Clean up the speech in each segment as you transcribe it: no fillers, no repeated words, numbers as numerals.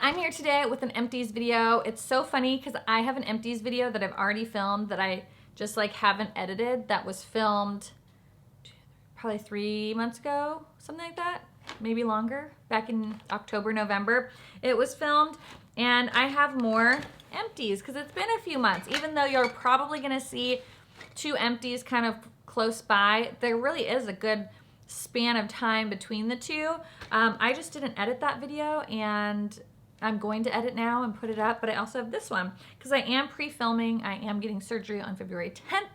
I'm here today with an Empties video. It's so funny because I have an Empties video that I've already filmed that I just like haven't edited, that was filmed probably 3 months ago, something like that, maybe longer, back in October, November. It was filmed, and I have more Empties because it's been a few months. Even though you're probably gonna see 2 Empties kind of close by, there really is a good span of time between the two. I just didn't edit that video, and I'm going to edit now and put it up, but I also have this one because I am pre-filming. I am getting surgery on February 10th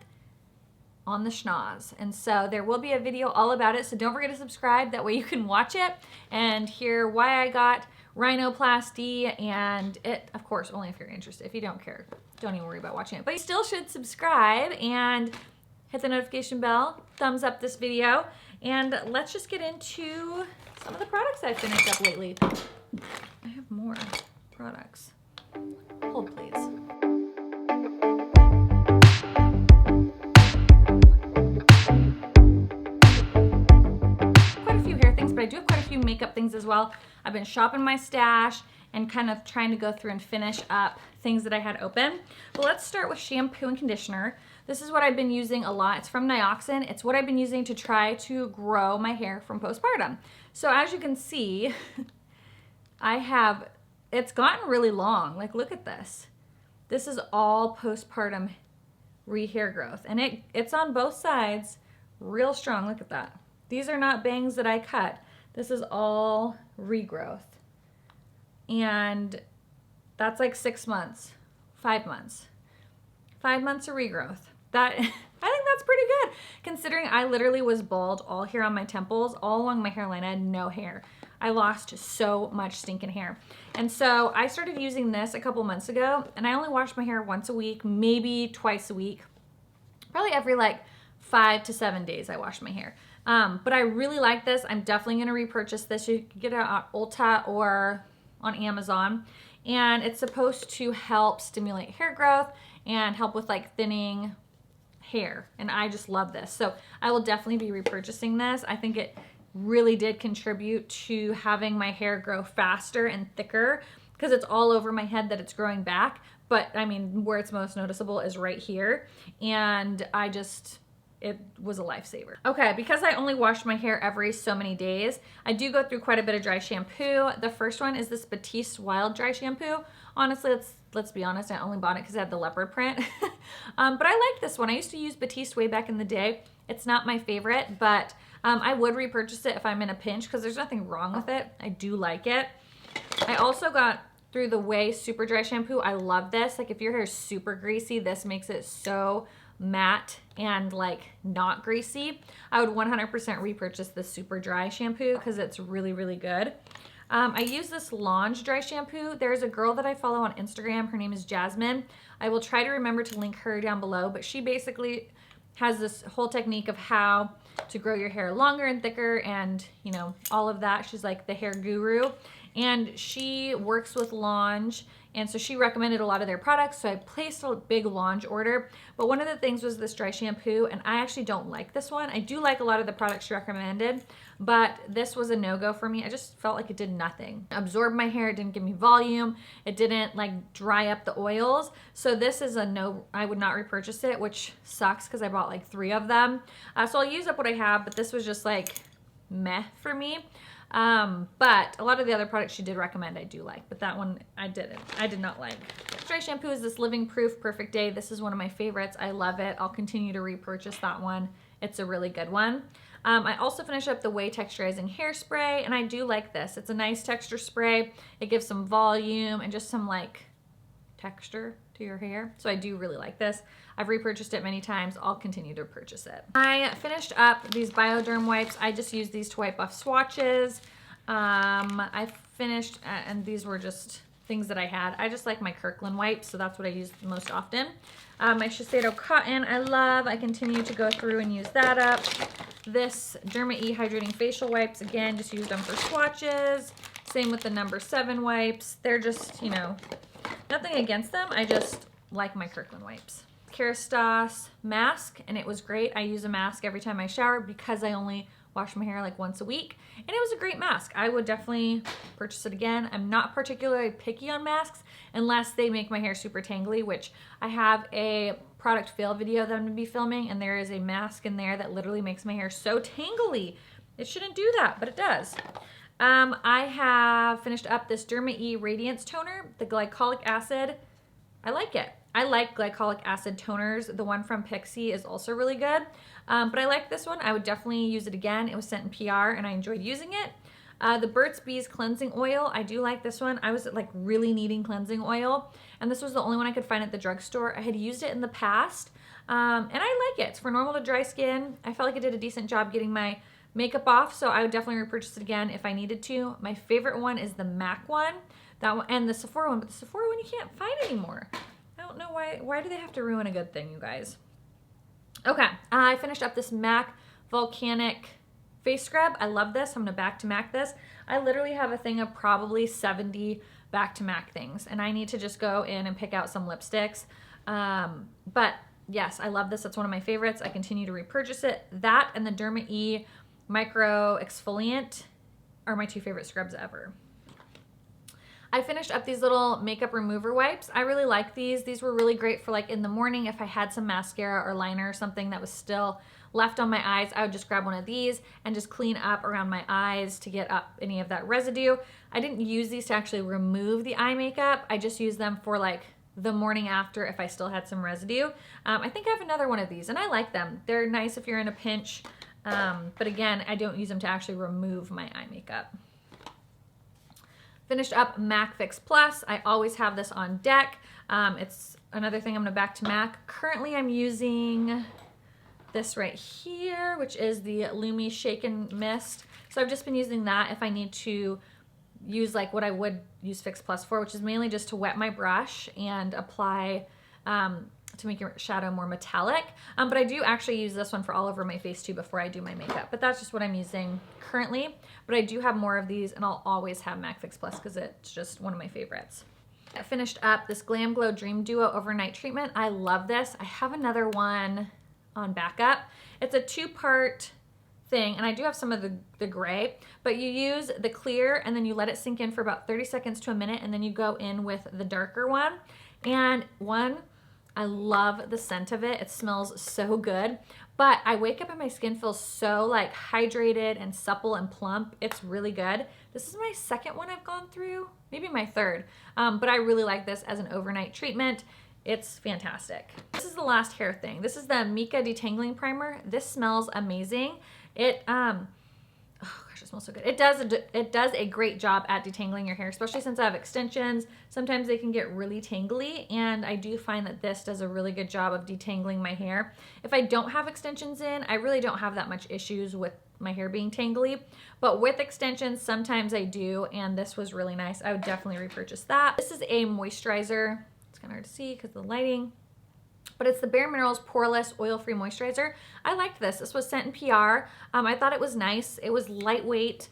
on the schnoz, and so there will be a video all about it, so don't forget to subscribe. That way you can watch it and hear why I got rhinoplasty, and it, of course, only if you're interested. If you don't care, don't even worry about watching it, but you still should subscribe and hit the notification bell, thumbs up this video, and let's just get into some of the products I've finished up lately. I have more products. Hold, please. Quite a few hair things, but I do have quite a few makeup things as well. I've been shopping my stash and kind of trying to go through and finish up things that I had open. But let's start with shampoo and conditioner. This is what I've been using a lot. It's from Nioxin. It's what I've been using to try to grow my hair from postpartum. So as you can see, it's gotten really long. Like, look at this. This is all postpartum hair growth, and it's on both sides real strong. Look at that. These are not bangs that I cut. This is all regrowth, and that's like 6 months, 5 months. 5 months of regrowth. That, I think that's pretty good, considering I literally was bald all here on my temples, all along my hairline. I had no hair. I lost so much stinking hair. And so I started using this a couple months ago, and I only wash my hair once a week, maybe twice a week. Probably every like 5 to 7 days I wash my hair. But I really like this. I'm definitely gonna repurchase this. You can get it at Ulta or on Amazon. And it's supposed to help stimulate hair growth and help with like thinning hair. And I just love this. So I will definitely be repurchasing this. I think it really did contribute to having my hair grow faster and thicker, because it's all over my head that it's growing back. But I mean, where it's most noticeable is right here. And it was a lifesaver. Okay, because I only wash my hair every so many days, I do go through quite a bit of dry shampoo. The first one is this Batiste Wild Dry Shampoo. Honestly, let's be honest, I only bought it because it had the leopard print. But I like this one. I used to use Batiste way back in the day. It's not my favorite, but I would repurchase it if I'm in a pinch because there's nothing wrong with it. I do like it. I also got through the Way Super Dry Shampoo. I love this. Like, if your hair is super greasy, this makes it so matte and like not greasy. I would 100% repurchase the Super Dry Shampoo because it's really, really good. I use this Lash Dry Shampoo. There's a girl that I follow on Instagram. Her name is Jasmine. I will try to remember to link her down below, but she basically has this whole technique of how to grow your hair longer and thicker and, you know, all of that. She's like the hair guru, and she works with Lash, and so she recommended a lot of their products, so I placed a big Lash order. But one of the things was this dry shampoo, and I actually don't like this one. I do like a lot of the products she recommended, but this was a no-go for me. I just felt like it did nothing. It absorbed my hair, it didn't give me volume, it didn't like dry up the oils. So this is a no, I would not repurchase it, which sucks because I bought like 3 of them. So I'll use up what I have, but this was just like meh for me. But a lot of the other products she did recommend I do like, but that one I did not like. Dry shampoo is this Living Proof Perfect Day. This is one of my favorites. I love it. I'll continue to repurchase that one. It's a really good one. I also finished up the Way Texturizing Hairspray, and I do like this. It's a nice texture spray. It gives some volume and just some like texture to your hair. So I do really like this. I've repurchased it many times. I'll continue to purchase it. I finished up these Bioderm wipes. I just use these to wipe off swatches. I finished, and these were just things that I had. I just like my Kirkland wipes, so that's what I use the most often. My Shiseido Cotton I love. I continue to go through and use that up. This Derma E Hydrating Facial Wipes, again, just use them for swatches. Same with the No. 7 wipes. They're just, you know, nothing against them. I just like my Kirkland wipes. Kerastase Mask, and it was great. I use a mask every time I shower because I only wash my hair like once a week, and it was a great mask. I would definitely purchase it again. I'm not particularly picky on masks unless they make my hair super tangly, which I have a product fail video that I'm gonna be filming, and there is a mask in there that literally makes my hair so tangly. It shouldn't do that, but it does. I have finished up this Derma E Radiance toner, the glycolic acid. I like it. I like glycolic acid toners. The one from Pixie is also really good, but I like this one. I would definitely use it again. It was sent in PR and I enjoyed using it. The Burt's Bees cleansing oil. I do like this one. I was like really needing cleansing oil, and this was the only one I could find at the drugstore. I had used it in the past, and I like it. It's for normal to dry skin. I felt like it did a decent job getting my makeup off, so I would definitely repurchase it again if I needed to. My favorite one is the MAC one, that one, and the Sephora one, but the Sephora one you can't find anymore. I don't know why do they have to ruin a good thing, you guys? Okay, I finished up this MAC Volcanic face scrub. I love this. I'm gonna back to MAC this. I literally have a thing of probably 70 back to MAC things, and I need to just go in and pick out some lipsticks. But yes, I love this. It's one of my favorites. I continue to repurchase it. That and the Derma E Micro Exfoliant are my two favorite scrubs ever. I finished up these little makeup remover wipes. I really like these. These were really great for like in the morning if I had some mascara or liner or something that was still left on my eyes. I would just grab one of these and just clean up around my eyes to get up any of that residue. I didn't use these to actually remove the eye makeup. I just used them for like the morning after if I still had some residue. I think I have another one of these and I like them. They're nice if you're in a pinch. But again, I don't use them to actually remove my eye makeup. Finished up MAC Fix Plus. I always have this on deck. It's another thing I'm gonna back to MAC. Currently I'm using this right here, which is the Lumi Shake and Mist. So I've just been using that if I need to use like what I would use Fix Plus for, which is mainly just to wet my brush and apply to make your shadow more metallic. But I do actually use this one for all over my face too before I do my makeup. But that's just what I'm using currently. But I do have more of these, and I'll always have MAC Fix Plus because it's just one of my favorites. I finished up this Glam Glow Dream Duo Overnight Treatment. I love this. I have another one on backup. It's a two-part thing, and I do have some of the gray, but you use the clear and then you let it sink in for about 30 seconds to a minute, and then you go in with the darker one. And I love the scent of it. It smells so good, but I wake up and my skin feels so like hydrated and supple and plump. It's really good. This is my second one I've gone through, maybe my third, but I really like this as an overnight treatment. It's fantastic. This is the last hair thing. This is the Mica Detangling Primer. This smells amazing. It, oh gosh, it smells so good. It does a great job at detangling your hair, especially since I have extensions. Sometimes they can get really tangly, and I do find that this does a really good job of detangling my hair. If I don't have extensions in, I really don't have that much issues with my hair being tangly, but with extensions, sometimes I do, and this was really nice. I would definitely repurchase that. This is a moisturizer. It's kind of hard to see because of the lighting, but it's the Bare Minerals Poreless Oil-Free Moisturizer. I liked this. This was sent in PR. I thought it was nice. It was lightweight.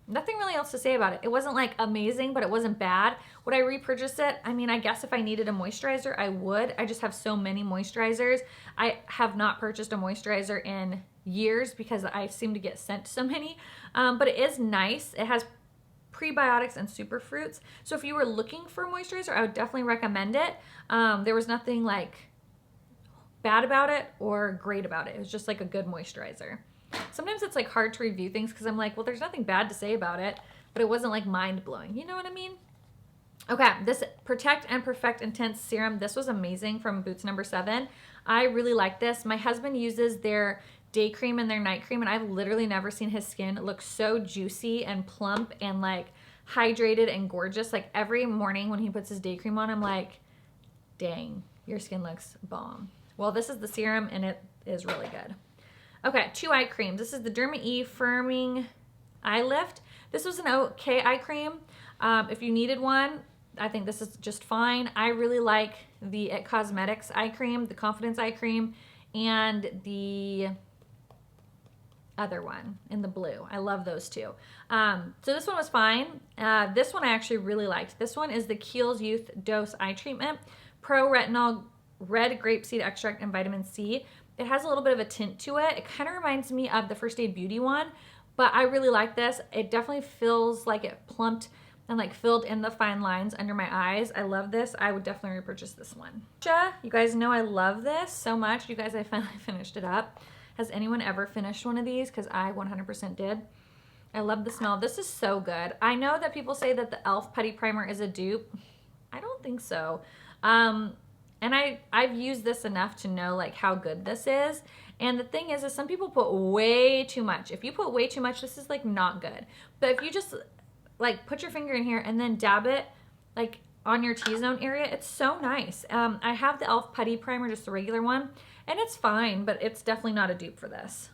Nothing really else to say about it. It wasn't like amazing, but it wasn't bad. Would I repurchase it? I mean, I guess if I needed a moisturizer, I would. I just have so many moisturizers. I have not purchased a moisturizer in years because I seem to get sent so many, but it is nice. It has prebiotics and superfruits. So if you were looking for a moisturizer, I would definitely recommend it. There was nothing like bad about it or great about it. It was just like a good moisturizer. Sometimes it's like hard to review things because I'm like, well, there's nothing bad to say about it, but it wasn't like mind-blowing. You know what I mean? Okay, this Protect and Perfect Intense Serum. This was amazing from Boots No. 7. I really like this. My husband uses their day cream and their night cream, and I've literally never seen his skin look so juicy and plump and like hydrated and gorgeous. Like every morning when he puts his day cream on, I'm like, dang, your skin looks bomb. Well, this is the serum and it is really good. Okay, 2 eye creams. This is the Derma E Firming Eye Lift. This was an okay eye cream. If you needed one, I think this is just fine. I really like the It Cosmetics eye cream, the Confidence eye cream, and the other one in the blue. I love those two. So this one was fine. This one I actually really liked. This one is the Kiehl's Youth Dose Eye Treatment, Pro Retinol, Red Grapeseed Extract, and Vitamin C. it has a little bit of a tint to it. It kind of reminds me of the First Aid Beauty one, but I really like this. It definitely feels like it plumped and like filled in the fine lines under my eyes. I love this. I would definitely repurchase this one. You guys know I love this so much. You guys, I finally finished it up. Has anyone ever finished one of these? Because I 100% did. I love the smell. This is so good. I know that people say that the e.l.f. Putty Primer is a dupe. I don't think so. And I've used this enough to know like how good this is. And the thing is some people put way too much. If you put way too much, this is like not good. But if you just like put your finger in here and then dab it like on your T-zone area, it's so nice. I have the e.l.f. Putty Primer, just the regular one, and it's fine, but it's definitely not a dupe for this.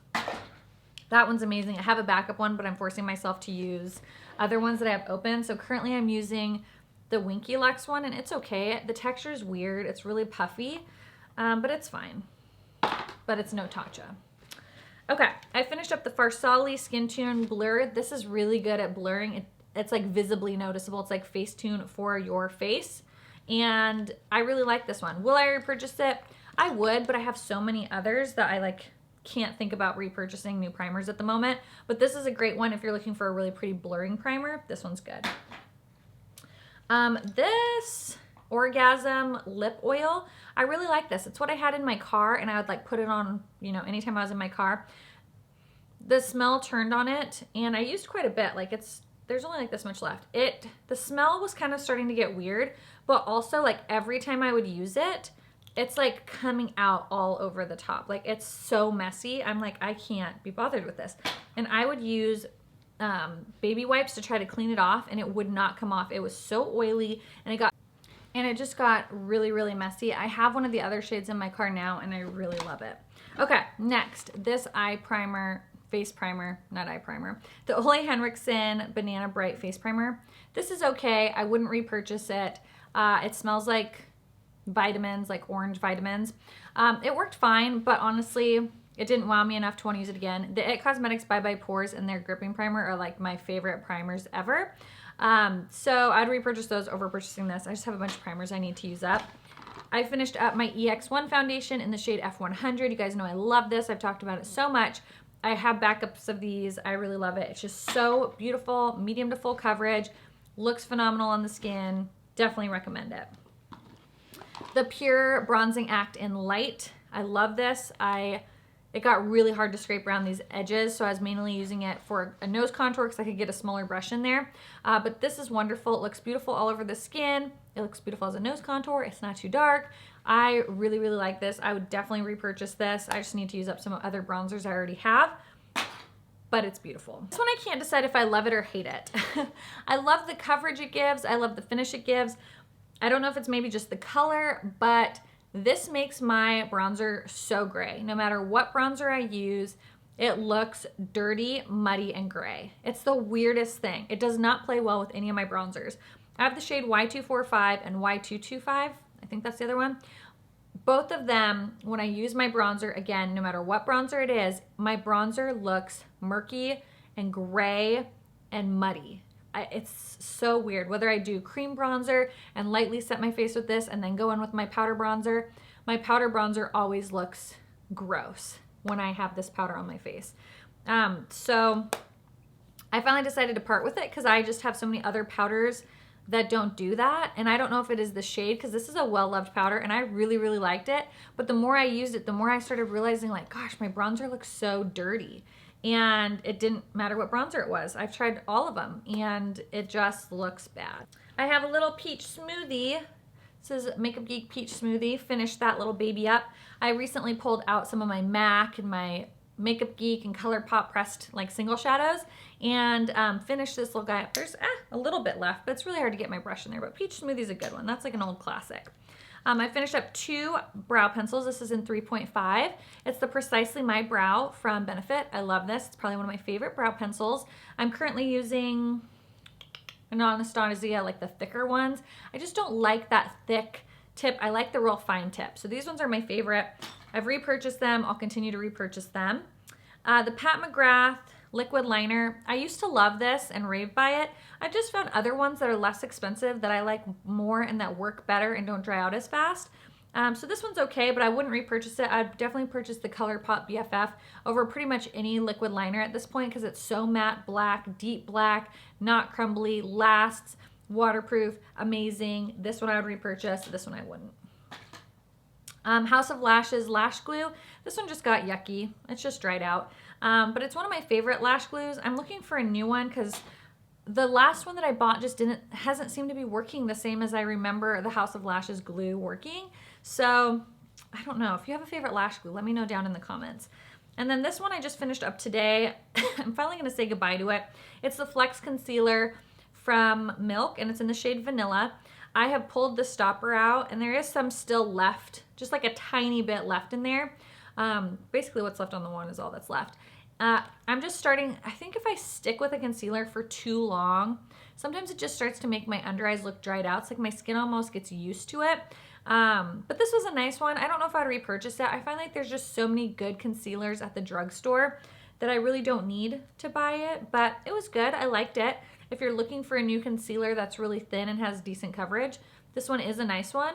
That one's amazing. I have a backup one, but I'm forcing myself to use other ones that I have open. So currently I'm using the Winky Lux one, and it's okay. The texture is weird. It's really puffy, but it's fine. But it's no Tatcha. Okay, I finished up the Farsali Skin Tune Blur. This is really good at blurring. It's like visibly noticeable. It's like Facetune for your face. And I really like this one. Will I repurchase it? I would, but I have so many others that I like can't think about repurchasing new primers at the moment. But this is a great one if you're looking for a really pretty blurring primer. This one's good. This Orgasm Lip Oil, I really like this. It's what I had in my car, and I would like put it on, you know, anytime I was in my car. The smell turned on it, and I used quite a bit. Like there's only like this much left. The smell was kind of starting to get weird, but also like every time I would use it, it's like coming out all over the top. Like it's so messy. I'm like, I can't be bothered with this. And I would use baby wipes to try to clean it off, and it would not come off. It was so oily, and it just got really, really messy. I have one of the other shades in my car now, and I really love it. Okay, next, this eye primer, face primer, not eye primer. The Ole Henriksen Banana Bright Face Primer. This is okay. I wouldn't repurchase it. It smells like vitamins, like orange vitamins. It worked fine, but honestly, it didn't wow me enough to want to use it again. The It Cosmetics Bye Bye Pores and their gripping primer are like my favorite primers ever. So I'd repurchase those over purchasing this. I just have a bunch of primers I need to use up. I finished up my EX1 foundation in the shade F100. You guys know I love this. I've talked about it so much. I have backups of these. I really love it. It's just so beautiful, medium to full coverage, looks phenomenal on the skin. Definitely recommend it. The Pure Bronzing Act in Light. I love this. It got really hard to scrape around these edges, so I was mainly using it for a nose contour because I could get a smaller brush in there. But this is wonderful. It looks beautiful all over the skin. It looks beautiful as a nose contour. It's not too dark. I really, really like this. I would definitely repurchase this. I just need to use up some other bronzers I already have, but it's beautiful. This one I can't decide if I love it or hate it. I love the coverage it gives. I love the finish it gives. I don't know if it's maybe just the color, but this makes my bronzer so gray. No matter what bronzer I use, it looks dirty, muddy, and gray. It's the weirdest thing. It does not play well with any of my bronzers. I have the shade Y245 and Y225. I think that's the other one. Both of them, when I use my bronzer, again, no matter what bronzer it is, my bronzer looks murky and gray and muddy. It's so weird. Whether I do cream bronzer and lightly set my face with this and then go in with my powder bronzer always looks gross when I have this powder on my face. So I finally decided to part with it because I just have so many other powders that don't do that. And I don't know if it is the shade, because this is a well-loved powder and I really, really liked it. But the more I used it, the more I started realizing like, gosh, my bronzer looks so dirty. And it didn't matter what bronzer it was. I've tried all of them and it just looks bad. I have a little peach smoothie. This is Makeup Geek Peach Smoothie. Finished that little baby up. I recently pulled out some of my MAC and my Makeup Geek and ColourPop pressed like single shadows and finished this little guy up. There's a little bit left, but it's really hard to get my brush in there. But Peach Smoothie is a good one. That's like an old classic. I finished up 2 brow pencils. This is in 3.5. It's the Precisely My Brow from Benefit. I love this. It's probably one of my favorite brow pencils. I'm currently using an Anastasia, like the thicker ones. I just don't like that thick tip. I like the real fine tip. So these ones are my favorite. I've repurchased them. I'll continue to repurchase them. The Pat McGrath liquid liner. I used to love this and rave by it. I've just found other ones that are less expensive that I like more and that work better and don't dry out as fast. So this one's okay, but I wouldn't repurchase it. I'd definitely purchase the ColourPop BFF over pretty much any liquid liner at this point because it's so matte black, deep black, not crumbly, lasts, waterproof, amazing. This one I would repurchase. This one I wouldn't. House of Lashes Lash Glue. This one just got yucky. It's just dried out. But it's one of my favorite lash glues. I'm looking for a new one because the last one that I bought just hasn't seemed to be working the same as I remember the House of Lashes glue working. So I don't know. If you have a favorite lash glue, let me know down in the comments. And then this one I just finished up today. I'm finally going to say goodbye to it. It's the Flex Concealer from Milk, and it's in the shade Vanilla. I have pulled the stopper out, and there is some still left, just like a tiny bit left in there. Basically what's left on the wand is all that's left. I'm just starting, I think if I stick with a concealer for too long, sometimes it just starts to make my under eyes look dried out. It's like my skin almost gets used to it. But this was a nice one. I don't know if I'd repurchase it. I find like there's just so many good concealers at the drugstore that I really don't need to buy it, but it was good. I liked it. If you're looking for a new concealer that's really thin and has decent coverage, this one is a nice one.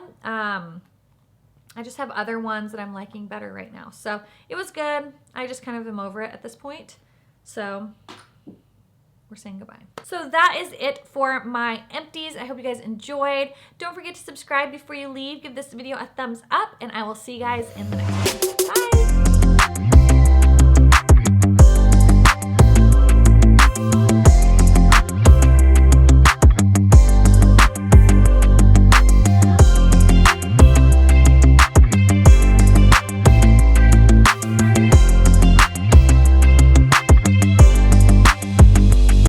I just have other ones that I'm liking better right now. So it was good. I just kind of am over it at this point. So we're saying goodbye. So that is it for my empties. I hope you guys enjoyed. Don't forget to subscribe before you leave. Give this video a thumbs up, and I will see you guys in the next one.